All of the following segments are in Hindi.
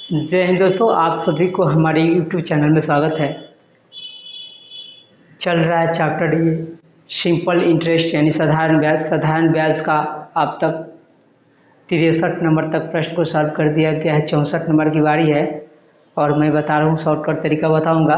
जय हिंद दोस्तों, आप सभी को हमारे YouTube चैनल में स्वागत है। चल रहा है चैप्टर ये सिंपल इंटरेस्ट यानी साधारण ब्याज का अब तक 63 नंबर तक प्रश्न को सॉल्व कर दिया गया है। 64 नंबर की बारी है और मैं बता रहा हूँ, शॉर्टकट तरीका बताऊँगा,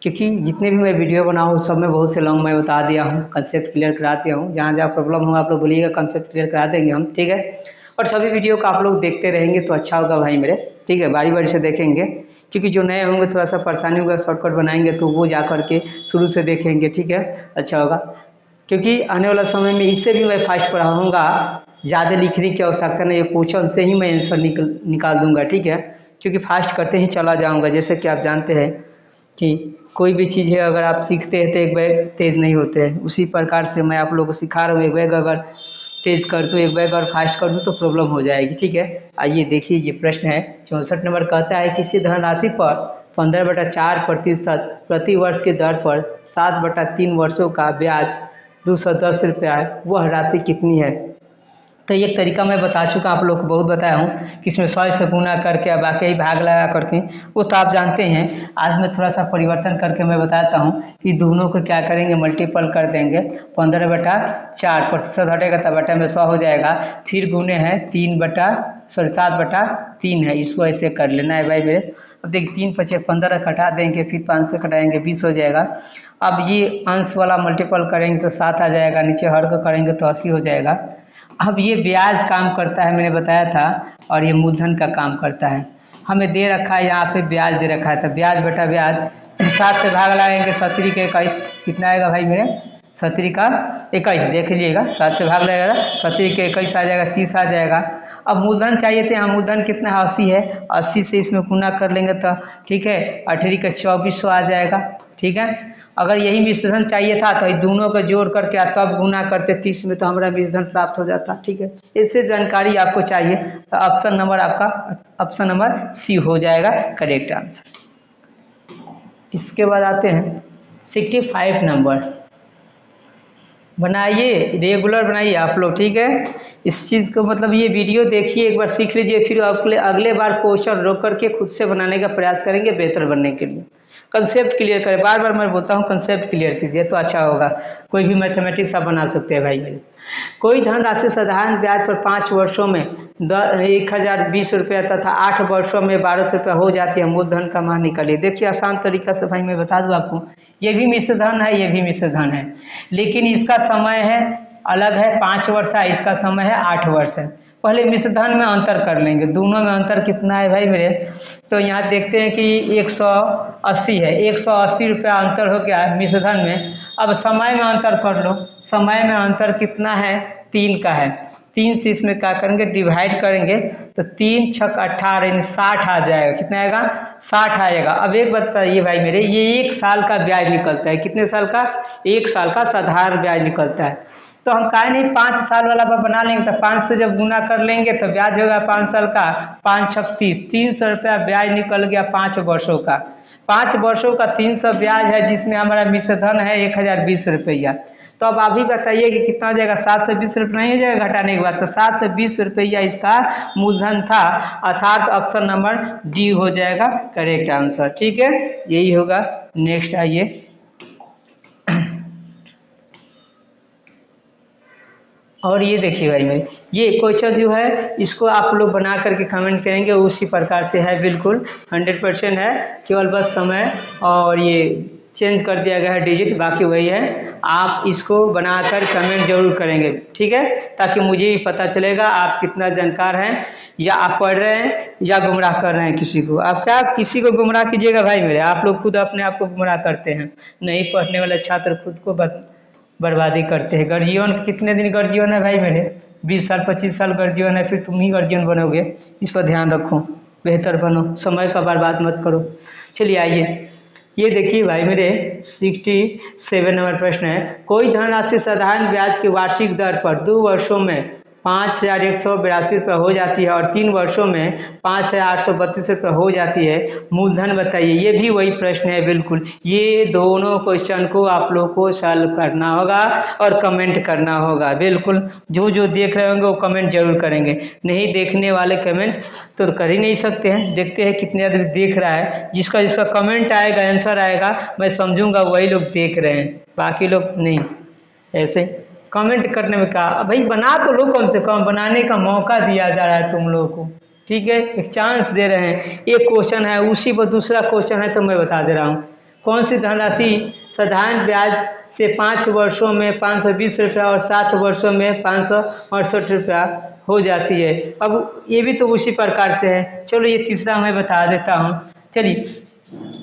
क्योंकि जितने भी मैं वीडियो बनाऊँ सब में बहुत से लॉन्ग मैं बता दिया हूँ, कंसेप्ट क्लियर करा दिया हूँ। जहाँ जहाँ प्रॉब्लम हो आप लोग बोलिएगा, कंसेप्ट क्लियर करा देंगे हम, ठीक है। और सभी वीडियो को आप लोग देखते रहेंगे तो अच्छा होगा भाई मेरे, ठीक है। बारी बारी से देखेंगे, क्योंकि जो नए होंगे थोड़ा सा परेशानी होगा, शॉर्टकट बनाएंगे तो वो जा करके शुरू से देखेंगे, ठीक है, अच्छा होगा। क्योंकि आने वाला समय में इससे भी मैं फास्ट पढ़ाऊँगा, ज़्यादा लिखने की आवश्यकता नहीं है, क्वेश्चन से ही मैं आंसर निकाल दूंगा, ठीक है। क्योंकि फास्ट करते ही चला जाऊंगा। जैसे कि आप जानते हैं कि कोई भी चीज़ है, अगर आप सीखते हैं तो एक बैग तेज़ नहीं होते हैं, उसी प्रकार से मैं आप लोगों को सिखा रहा हूँ। एक बैग अगर तेज़ कर दूँ, एक बैग अगर फास्ट कर दूँ तो प्रॉब्लम हो जाएगी, ठीक है। आइए देखिए, ये प्रश्न है 64 नंबर, कहता है किसी धनराशि पर 15/4% प्रति वर्ष की दर पर 7/3 वर्षों का ब्याज 210 रुपया है, वह राशि कितनी है। तो एक तरीका मैं बता चुका, आप लोग को बहुत बताया हूँ कि इसमें 100 से गुना करके अब बाकी भाग लगा करके, वो तो आप जानते हैं। आज मैं थोड़ा सा परिवर्तन करके मैं बताता हूँ कि दोनों को क्या करेंगे, मल्टीपल कर देंगे। 15/4 हटेगा तो बटा में 100 हो जाएगा, फिर गुने हैं 7/3 है, इसको ऐसे कर लेना है भाई मेरे। अब देखिए 3 × 5 = 15 कटा देंगे, फिर 5 से कटाएंगे 20 हो जाएगा। अब ये अंश वाला मल्टीपल करेंगे तो 7 आ जाएगा, नीचे हर को करेंगे तो 80 हो जाएगा। अब ये ब्याज काम करता है, मैंने बताया था, और ये मूलधन का काम करता है। हमें दे रखा है यहाँ पे ब्याज दे रखा है, तो ब्याज बटा ब्याज 7 से भाग लगाएंगे, 70 के 21 कितना आएगा भाई मेरे, 70 का 21 देख लीजिएगा, 7 से भाग लगेगा, 70 के 21 आ जाएगा, 30 आ जाएगा। अब मूलधन चाहिए थे, यहाँ मूलधन कितना है, 80 है, 80 से इसमें गुना कर लेंगे तो ठीक है, 18 का 2400 आ जाएगा, ठीक है। अगर यही मिश्रधन चाहिए था तो ये दोनों को जोड़ करके तब गुना करते 30 में, तो हमारा मिश्रधन प्राप्त हो जाता, ठीक है। इससे जानकारी आपको चाहिए तो ऑप्शन नंबर आपका ऑप्शन नंबर सी हो जाएगा करेक्ट आंसर। इसके बाद आते हैं 65 नंबर, बनाइए, रेगुलर बनाइए आप लोग, ठीक है। इस चीज़ को मतलब ये वीडियो देखिए, एक बार सीख लीजिए, फिर अगले बार क्वेश्चन रोक करके खुद से बनाने का प्रयास करेंगे बेहतर बनने के लिए। कंसेप्ट क्लियर करें, बार बार मैं बोलता हूँ कंसेप्ट क्लियर कीजिए तो अच्छा होगा। कोई भी मैथमेटिक्स आप बना सकते हैं भाई मेरे। कोई धनराशि साधारण ब्याज पर 5 वर्षों में 1020 रुपया तथा 8 वर्षों में 1200 रुपया हो जाती है, मूलधन का मान निकालिए। देखिए आसान तरीका से भाई मैं बता दूं आपको, ये भी मिश्रधन है, ये भी मिश्रधन है, लेकिन इसका समय है अलग है, 5 वर्ष है, इसका समय है 8 वर्ष है। पहले मिश्रधन में अंतर कर लेंगे, दोनों में अंतर कितना है भाई मेरे, तो यहाँ देखते हैं कि 180 है, 180 रुपया अंतर हो गया है मिश्रधन में। अब समय में अंतर कर लो, समय में अंतर कितना है, 3 का है, 3 से इसमें क्या करेंगे, डिवाइड करेंगे तो 3 × 6 = 18 यानी 60 आ जाएगा, कितना आएगा, 60 आएगा। अब एक बताइए भाई मेरे, ये 1 साल का ब्याज निकलता है, कितने साल का, 1 साल का साधारण ब्याज निकलता है। तो हम काहे नहीं 5 साल वाला बना लेंगे, तो 5 से जब गुना कर लेंगे तो ब्याज होगा 5 साल का, 5 × 6 = 30, 300 रुपया ब्याज निकल गया 5 वर्षों का। 5 वर्षों का 300 ब्याज है, जिसमें हमारा मिश्रधन है 1020 रुपया। तो अब आप ही बताइए कि कितना हो जाएगा, 7 से 20 रुपये नहीं हो जाएगा घटाने के बाद, तो 7 से 20 रुपया इसका मूलधन था, अर्थात ऑप्शन नंबर डी हो जाएगा करेक्ट आंसर, ठीक है, यही होगा। नेक्स्ट आइए, और ये देखिए भाई मेरे, ये क्वेश्चन जो है इसको आप लोग बना करके कमेंट करेंगे, उसी प्रकार से है, बिल्कुल 100% है, केवल बस समय और ये चेंज कर दिया गया है डिजिट, बाकी वही है। आप इसको बनाकर कमेंट जरूर करेंगे, ठीक है, ताकि मुझे भी पता चलेगा आप कितना जानकार हैं, या आप पढ़ रहे हैं या गुमराह कर रहे हैं किसी को। आप क्या किसी को गुमराह कीजिएगा भाई मेरे, आप लोग खुद अपने आप को गुमराह करते हैं। नहीं पढ़ने वाले छात्र खुद को बर्बादी करते हैं। गर्जियन कितने दिन गर्जियन है भाई मेरे, 20 साल 25 साल गर्जियन है, फिर तुम ही गर्जियन बनोगे। इस पर ध्यान रखो, बेहतर बनो, समय का बर्बाद मत करो। चलिए आइए, ये देखिए भाई मेरे 67 नंबर प्रश्न है, कोई धनराशि साधारण ब्याज की वार्षिक दर पर 2 वर्षों में 5,182 रुपये हो जाती है और 3 वर्षों में 5,832 रुपये हो जाती है। मूलधन बताइए। ये भी वही प्रश्न है बिल्कुल। ये दोनों क्वेश्चन को आप लोग को सॉल्व करना होगा और कमेंट करना होगा बिल्कुल। जो जो देख रहे होंगे वो कमेंट जरूर करेंगे, नहीं देखने वाले कमेंट तो कर ही नहीं सकते हैं। देखते हैं कितने आदमी देख रहा है, जिसका जिसका कमेंट आएगा आंसर आएगा मैं समझूंगा वही लोग देख रहे हैं, बाकी लोग नहीं। ऐसे कमेंट करने में कहा भाई बना तो लो, कम से कम बनाने का मौका दिया जा रहा है तुम लोगों को, ठीक है, एक चांस दे रहे हैं। एक क्वेश्चन है उसी पर दूसरा क्वेश्चन है तो मैं बता दे रहा हूँ। कौन सी धनराशि साधारण ब्याज से 5 वर्षों में 520 रुपया और 7 वर्षों में 568 रुपया हो जाती है। अब ये भी तो उसी प्रकार से है। चलो ये तीसरा मैं बता देता हूँ। चलिए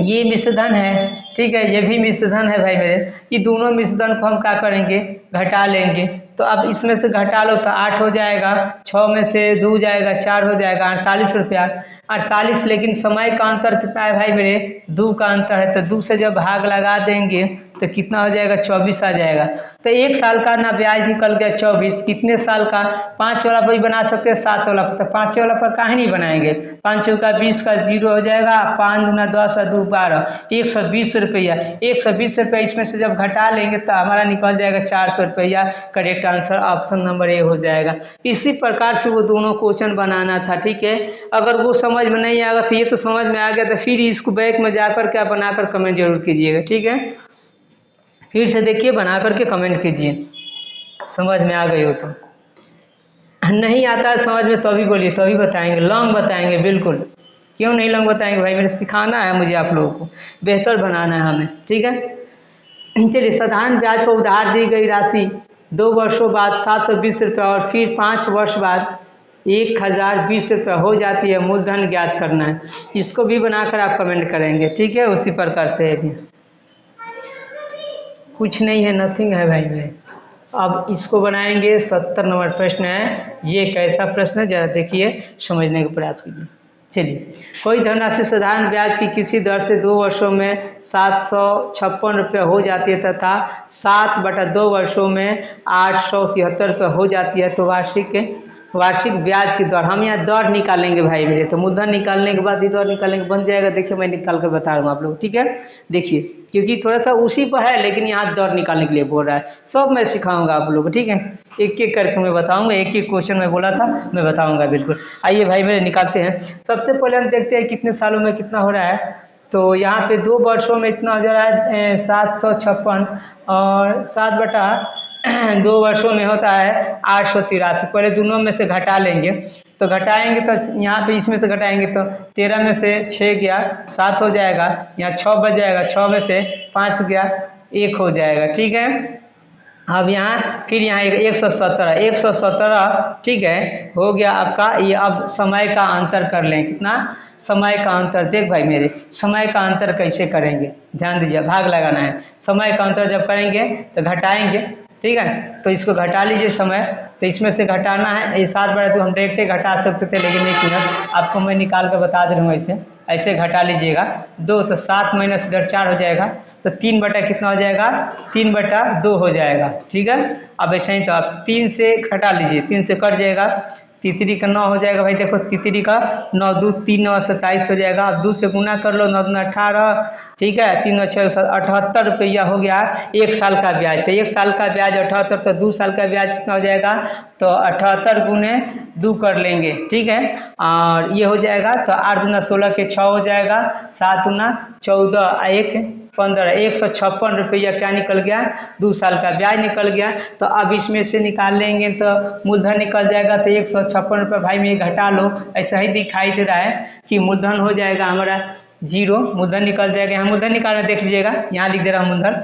ये मिश्रधन है, ठीक है, ये भी मिश्रधन है भाई मेरे। ये दोनों मिश्रधन को हम क्या करेंगे, घटा लेंगे। तो अब इसमें से घटा लो तो 8 हो जाएगा, 6 में से 2 जाएगा 4 हो जाएगा 48 रुपया। 48, लेकिन समय का अंतर कितना है भाई मेरे, 2 का अंतर है। तो 2 से जब भाग लगा देंगे तो कितना हो जाएगा, 24 आ जाएगा। तो 1 साल का ना ब्याज निकल गया 24। कितने साल का, 5 वाला पर भी बना सकते हैं, 7 वाला पर। तो 5 वाला पर काहे नहीं बनाएंगे, 5 का 20 का 0 हो जाएगा, 5 दूना 10 और 2 12, 120 रुपया। 120 रुपया इसमें से जब घटा लेंगे तो हमारा निकल जाएगा 400 रुपया। Correct answer option number A हो जाएगा। इसी प्रकार से वो दोनों क्वेश्चन बनाना था, ठीक है। अगर वो समझ में नहीं आएगा तो ये तो समझ में आ गया, तो फिर इसको बैक में जाकर क्या बनाकर कमेंट जरूर कीजिएगा, ठीक है। फिर से देखिए बना करके कमेंट कीजिए, समझ में आ गई हो तो। नहीं आता है समझ में तो अभी बोलिए, तो अभी बताएंगे, लॉन्ग बताएंगे बिल्कुल। क्यों नहीं लॉन्ग बताएंगे भाई, मेरे सिखाना है मुझे, आप लोगों को बेहतर बनाना है हमें, ठीक है। चलिए साधारण ब्याज पर उधार दी गई राशि 2 वर्षों बाद 720 रुपया और फिर 5 वर्ष बाद 1020 रुपया हो जाती है। मूलधन ज्ञात करना है। इसको भी बनाकर आप कमेंट करेंगे, ठीक है। उसी प्रकार से भी कुछ नहीं है, नथिंग है भाई मेरे। अब इसको बनाएंगे। 70 नंबर प्रश्न है। ये कैसा प्रश्न है जरा देखिए, समझने का प्रयास कीजिए। चलिए, कोई धनराशि साधारण ब्याज की किसी दर से 2 वर्षों में 756 रुपये हो जाती है तथा 7/2 वर्षों में 873 रुपये हो जाती है, तो वार्षिक ब्याज की दर, हम यहाँ दर निकालेंगे भाई मेरे। तो मूलधन निकालने के बाद ये दर निकालने के बन जाएगा। देखिए मैं निकाल कर बता रहा हूँ आप लोग, ठीक है। देखिए क्योंकि थोड़ा सा उसी पर है, लेकिन यहाँ दर निकालने के लिए बोल रहा है। सब मैं सिखाऊंगा आप लोग को, ठीक है। एक एक करके मैं बताऊंगा, एक एक क्वेश्चन में बोला था मैं बताऊंगा बिल्कुल। आइए भाई मेरे निकालते हैं। सबसे पहले हम देखते हैं कितने सालों में कितना हो रहा है। तो यहाँ पे 2 वर्षों में इतना हो जा रहा है 756 और 7/2 वर्षों में होता है 883। पहले दोनों में से घटा लेंगे। तो घटाएंगे तो यहाँ पे इसमें से घटाएंगे तो 13 में से 6 गया 7 हो जाएगा, यहाँ 6 बच जाएगा, 6 में से 5 गया 1 हो जाएगा, ठीक है। अब यहाँ फिर यहाँ 117, ठीक है, हो गया आपका ये। अब समय का अंतर कर लें, कितना समय का अंतर। देख भाई मेरे, समय का अंतर कैसे करेंगे, ध्यान दीजिए, भाग लगाना है। समय का अंतर जब करेंगे तो घटाएंगे, ठीक है। तो इसको घटा लीजिए समय। तो इसमें से घटाना है, ये 7/2 हम डायरेक्ट घटा सकते थे, लेकिन 1 मिनट आपको मैं निकाल कर बता दे रहा हूँ। ऐसे घटा लीजिएगा 2, तो 7 - 4 हो जाएगा। तो 3 बटा कितना हो जाएगा, 3/2 हो जाएगा, ठीक है। अब ऐसे ही तो आप 3 से घटा लीजिए, 3 से कट जाएगा, तितरी का 9 हो जाएगा भाई। देखो तितरी का 9 2 3 9 27 हो जाएगा। अब 2 से गुना कर लो, 9 दूना 18, ठीक है, 3 9 6 78 रुपया हो गया 1 साल का ब्याज। तो 1 साल का ब्याज 78, तो 2 साल का ब्याज कितना हो जाएगा, तो 78 गुने 2 कर लेंगे, ठीक है। और ये हो जाएगा तो 8 दूना 16 के 6 हो जाएगा, 7 दूना 14 1 15, 156 रुपया क्या निकल गया, 2 साल का ब्याज निकल गया। तो अब इसमें से निकाल लेंगे तो मूलधन निकल जाएगा। तो 156 रुपये भाई में घटा लो, ऐसा ही दिखाई दे रहा है कि मूलधन हो जाएगा हमारा 0, मूलधन निकल जाएगा। यहाँ मूलधन निकालना देख लीजिएगा, यहाँ लिख दे रहा हूँ मूलधन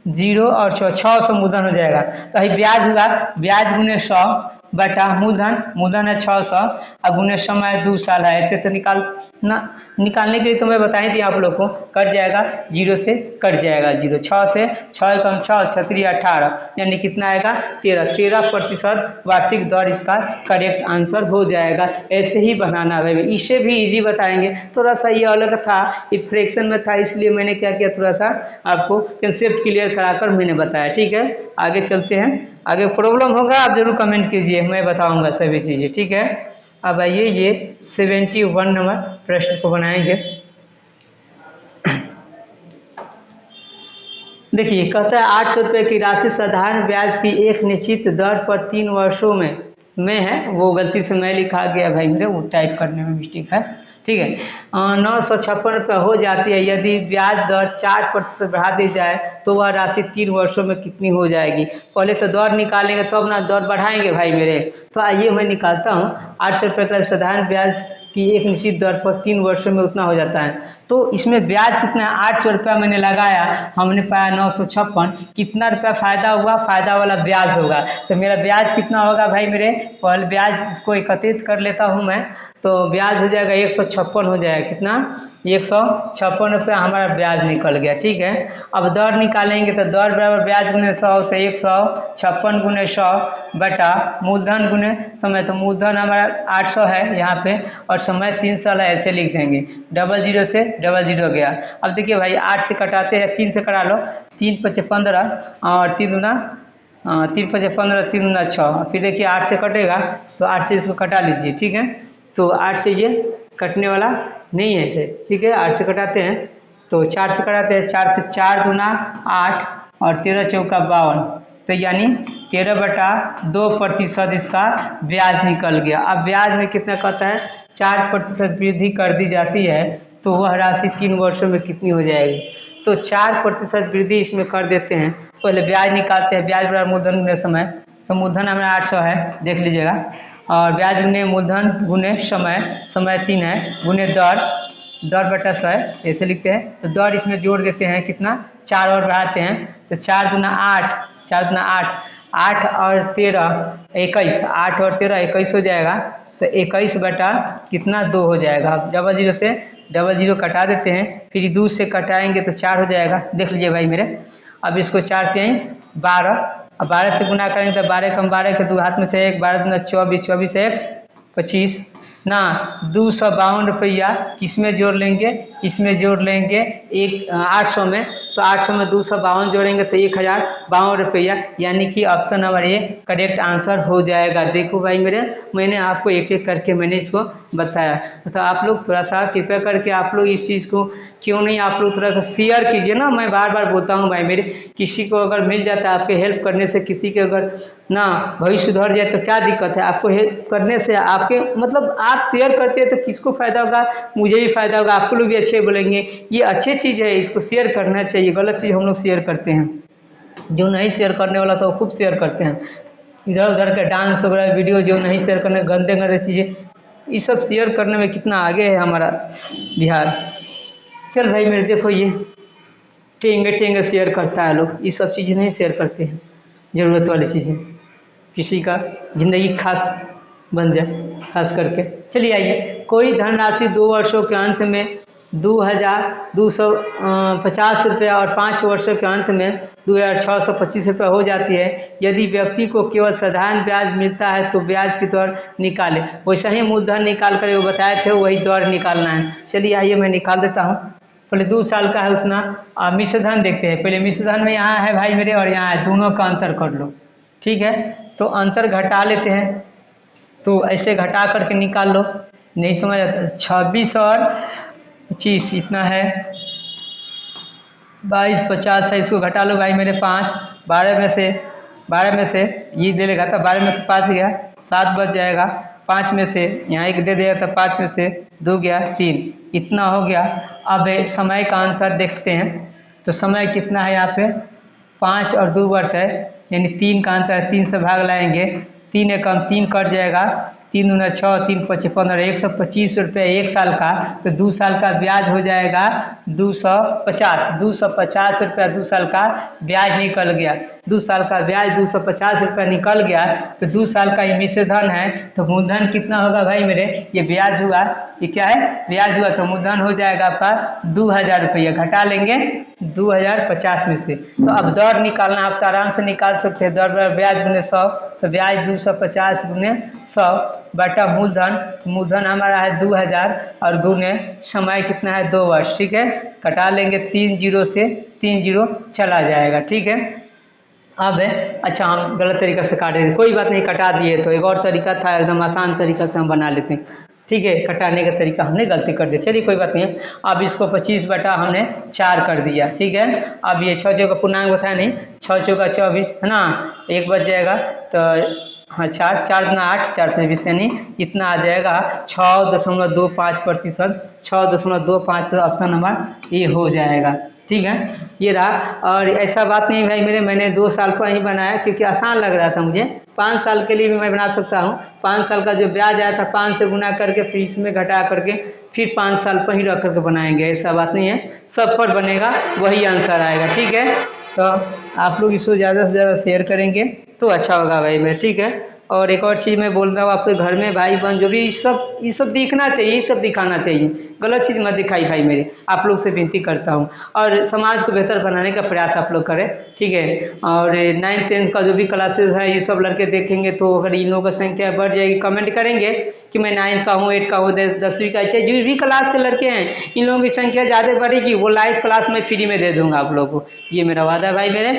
0 और 600 मूलधन हो जाएगा। तो अभी ब्याज हुआ, ब्याज गुने 100 बटा मूलधन है 600 और गुने समय 2 साल है। ऐसे तो निकाल ना निकालने के लिए तो मैं बताई थी आप लोग को, कट जाएगा, जीरो से कट जाएगा जीरो, 6 से 6 कम 6 छतरी 18, यानी कितना आएगा 13, 13% वार्षिक दर इसका करेक्ट आंसर हो जाएगा। ऐसे ही बनाना है, इसे भी इजी बताएंगे। थोड़ा सा ये अलग था, ये फ्रैक्शन में था, इसलिए मैंने क्या किया, थोड़ा सा आपको कंसेप्ट क्लियर कराकर मैंने बताया। ठीक है, आगे चलते हैं। आगे प्रॉब्लम होगा आप जरूर कमेंट कीजिए, मैं बताऊँगा सभी चीज़ें। ठीक है, अब आइए ये 71 नंबर प्रश्न को बनाएंगे। देखिए, कहता है 800 रुपये की राशि साधारण ब्याज की एक निश्चित दर पर 3 वर्षों में है, वो गलती से मैं लिखा गया भाई मेरे, वो टाइप करने में मिस्टेक है। ठीक है, 956 रुपये हो जाती है। यदि ब्याज दर 4% बढ़ा दी जाए तो वह राशि 3 वर्षों में कितनी हो जाएगी। पहले तो दर निकालेंगे तब तो ना दर बढ़ाएंगे भाई मेरे। तो आइए मैं निकालता हूँ। 800 रुपये का साधारण ब्याज की एक निश्चित दर पर 3 वर्षों में उतना हो जाता है। तो इसमें ब्याज कितना है, 800 रुपया मैंने लगाया, हमने पाया 956, कितना रुपया फ़ायदा हुआ, फ़ायदा वाला ब्याज होगा। तो मेरा ब्याज कितना होगा भाई मेरे, पहले ब्याज इसको एकत्रित कर लेता हूँ मैं, तो ब्याज हो जाएगा 156 हो जाएगा, कितना 156 रुपया हमारा ब्याज निकल गया। ठीक है, अब दर निकालेंगे तो दर बराबर ब्याज गुने 100, तो 156 गुने 100 बटा मूलधन गुने समय, तो मूलधन हमारा 800 है यहाँ पे और समय 3 साल है, ऐसे लिख देंगे। डबल जीरो से डबल जीरो गया। अब देखिए भाई 8 से कटाते हैं, 3 से कटा लो, 3 5 15 और 3 दूना 3 5 15, 3 दूना 6, फिर देखिए 8 से कटेगा तो 8 से इसको कटा लीजिए। ठीक है, तो 8 से ये कटने वाला नहीं है इसे। ठीक है, 8 से कटाते हैं तो 4 से कटाते हैं, 4 से 4 दूना 8 और 13 चौका 52, तो यानी 13/2% इसका ब्याज निकल गया। अब ब्याज में कितना कहता है, 4% वृद्धि कर दी जाती है तो वह राशि 3 वर्षों में कितनी हो जाएगी। तो 4% वृद्धि इसमें कर देते हैं। पहले ब्याज निकालते हैं, ब्याज बराबर मूलधन गुने समय, तो मूलधन हमारा 800 है, देख लीजिएगा, और ब्याज गुने मूलधन गुने समय, समय 3 है, गुने दर, दर बटा 100 ऐसे लिखते हैं। तो दर इसमें जोड़ देते हैं, कितना 4 और बढ़ाते हैं, तो 4 दूना 8, 4 दूना 8, 8 और 13 21, 8 और 13 21 हो जाएगा, तो 21 बटा कितना 2 हो जाएगा। अब डबल जीरो से डबल जीरो कटा देते हैं, फिर 2 से कटाएंगे तो 4 हो जाएगा, देख लीजिए भाई मेरे। अब इसको 4 से 12, अब 12 से गुना करेंगे तो 12 कम 12 के 2 हाथ में से 1, 12 दूना 24, 24 से 1 25 ना, 252 रुपया किसमें जोड़ लेंगे, इसमें जोड़ लेंगे 800 में, तो 800 में 252 जोड़ेंगे तो 1052 रुपया, यानी कि option number A correct answer हो जाएगा। देखो भाई मेरे, मैंने आपको एक एक करके मैंने इसको बताया, तो आप लोग थोड़ा सा कृपया करके आप लोग इस चीज़ को क्यों नहीं आप लोग थोड़ा सा शेयर कीजिए ना। मैं बार बार बोलता हूँ भाई मेरे, किसी को अगर मिल जाता है आपके हेल्प करने से, किसी के अगर ना भविष्य सुधर जाए तो क्या दिक्कत है, आपको हेल्प करने से आपके मतलब आप शेयर करते हैं तो किसको फ़ायदा होगा, मुझे भी फ़ायदा होगा, आपको लोग भी अच्छे बोलेंगे। ये अच्छी चीज़ है, इसको शेयर करना चाहिए। गलत चीज़ हम लोग शेयर करते हैं, जो नहीं शेयर करने वाला तो वो खूब शेयर करते हैं, इधर उधर के डांस वगैरह वीडियो जो नहीं शेयर करने, गंदे गंदे चीज़ें, ये सब शेयर करने में कितना आगे है हमारा बिहार। चल भाई मेरे, देखो ये टेंगे टेंगे शेयर करता है लोग, ये सब चीज़ें नहीं शेयर करते हैं, ज़रूरत वाली चीज़ें, किसी का ज़िंदगी खास बन जाए खास करके। चलिए आइए, कोई धनराशि 2 वर्षों के अंत में 2250 रुपया और 5 वर्षों के अंत में 2625 रुपया हो जाती है। यदि व्यक्ति को केवल साधारण ब्याज मिलता है तो ब्याज की दर निकाले। वैसा ही मूलधन निकाल कर वो बताए थे, वही दर निकालना है। चलिए आइए मैं निकाल देता हूँ। पहले 2 साल का है उतना, मिश्र धन देखते हैं। पहले मिश्र धन में यहाँ है भाई मेरे और यहाँ है, दोनों का अंतर कर लो। ठीक है, तो अंतर घटा लेते हैं, तो ऐसे घटा करके निकाल लो, नहीं समझ आता। 26 और 25 इतना है, 22 50 है, इसको घटा लो भाई मेरे 5, 12 में से ये दे लेगा तो 12 में से 5 गया, 7 बच जाएगा। 5 में से यहाँ 1 दे देगा तो 5 में से 2 गया 3, इतना हो गया। अब समय का अंतर देखते हैं, तो समय कितना है यहाँ पे 5 और 2 वर्ष है, यानी 3 का अंतर, 3 से भाग लाएंगे, 3 एकम 3 कट जाएगा, 3 दूना 6, 3 5 15, 125 रुपये 1 साल का, तो 2 साल का ब्याज हो जाएगा 250 रुपया 2 साल का ब्याज निकल गया। 2 साल का ब्याज 250 रुपया निकल गया, तो 2 साल का ये मिश्र धन है, तो मूलधन कितना होगा भाई मेरे, ये ब्याज हुआ ये क्या है, ब्याज हुआ, तो मूलधन हो जाएगा आपका 2000 रुपया, घटा लेंगे 2050 में से। तो अब दर निकालना आप तो आराम से निकाल सकते हैं, दर बराबर ब्याज गुने 100, तो ब्याज 250 गुने 100 बटा मूलधन, मूलधन हमारा है 2000 और गुने समय कितना है 2 वर्ष, ठीक है। कटा लेंगे 3 जीरो से 3 जीरो चला जाएगा, ठीक है। अब अच्छा हम गलत तरीका से काटे थे, कोई बात नहीं, कटा दिए तो एक और तरीका था, एकदम आसान तरीका से हम बना लेते हैं, ठीक है। कटाने का तरीका हमने गलती कर दिया, चलिए कोई बात नहीं है। अब इसको 25 बटा हमने 4 कर दिया, ठीक है। अब ये 6 चौका पूर्णांक बताया नहीं, 6 चौका 24 है ना, एक बच जाएगा, तो हाँ 4 4 दूना 8 4 दूना 20 यानी इतना आ जाएगा 6.25%, 6.25 ऑप्शन नंबर ये हो जाएगा, ठीक है। ये रहा, और ऐसा बात नहीं भाई मेरे, मैंने 2 साल पर ही बनाया क्योंकि आसान लग रहा था मुझे, 5 साल के लिए भी मैं बना सकता हूँ। 5 साल का जो ब्याज आया था 5 से गुना करके फिर इसमें घटा करके फिर 5 साल पर ही रख करके बनाएंगे, ऐसा बात नहीं है, सब पर बनेगा वही आंसर आएगा, ठीक है। तो आप लोग इसको ज़्यादा से ज़्यादा शेयर करेंगे तो अच्छा होगा भाई मेरे, ठीक है। और एक और चीज़ मैं बोल रहा हूँ, आपके घर में भाई बहन जो भी ये सब दिखना चाहिए, ये सब दिखाना चाहिए, गलत चीज़ मत दिखाई भाई मेरे, आप लोग से विनती करता हूँ। और समाज को बेहतर बनाने का प्रयास आप लोग करें, ठीक है। और 9th 10th का जो भी क्लासेस है ये सब लड़के देखेंगे तो अगर इन लोगों की संख्या बढ़ जाएगी, कमेंट करेंगे कि मैं 9th का हूँ, 8 का हूँ, 10वीं का, चाहे जो भी क्लास के लड़के हैं इन लोगों की संख्या ज़्यादा बढ़ेगी, वो लाइव क्लास में फ्री में दे दूँगा आप लोगों को, ये मेरा वादा है भाई मेरे।